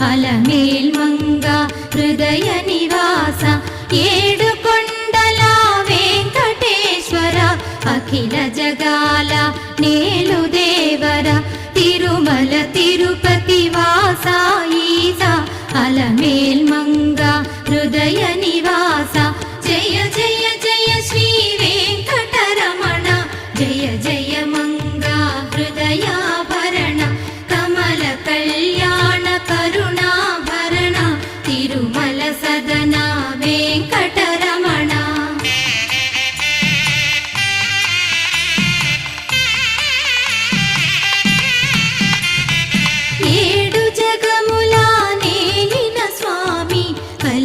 అలమేల్మంగ హృదయ నివాస ఏడుకొండల వెంకటేశ్వర అఖిల జగాల నేలు దేవర తిరుమల తిరుపతి వాస ఈస అలమేల్మంగ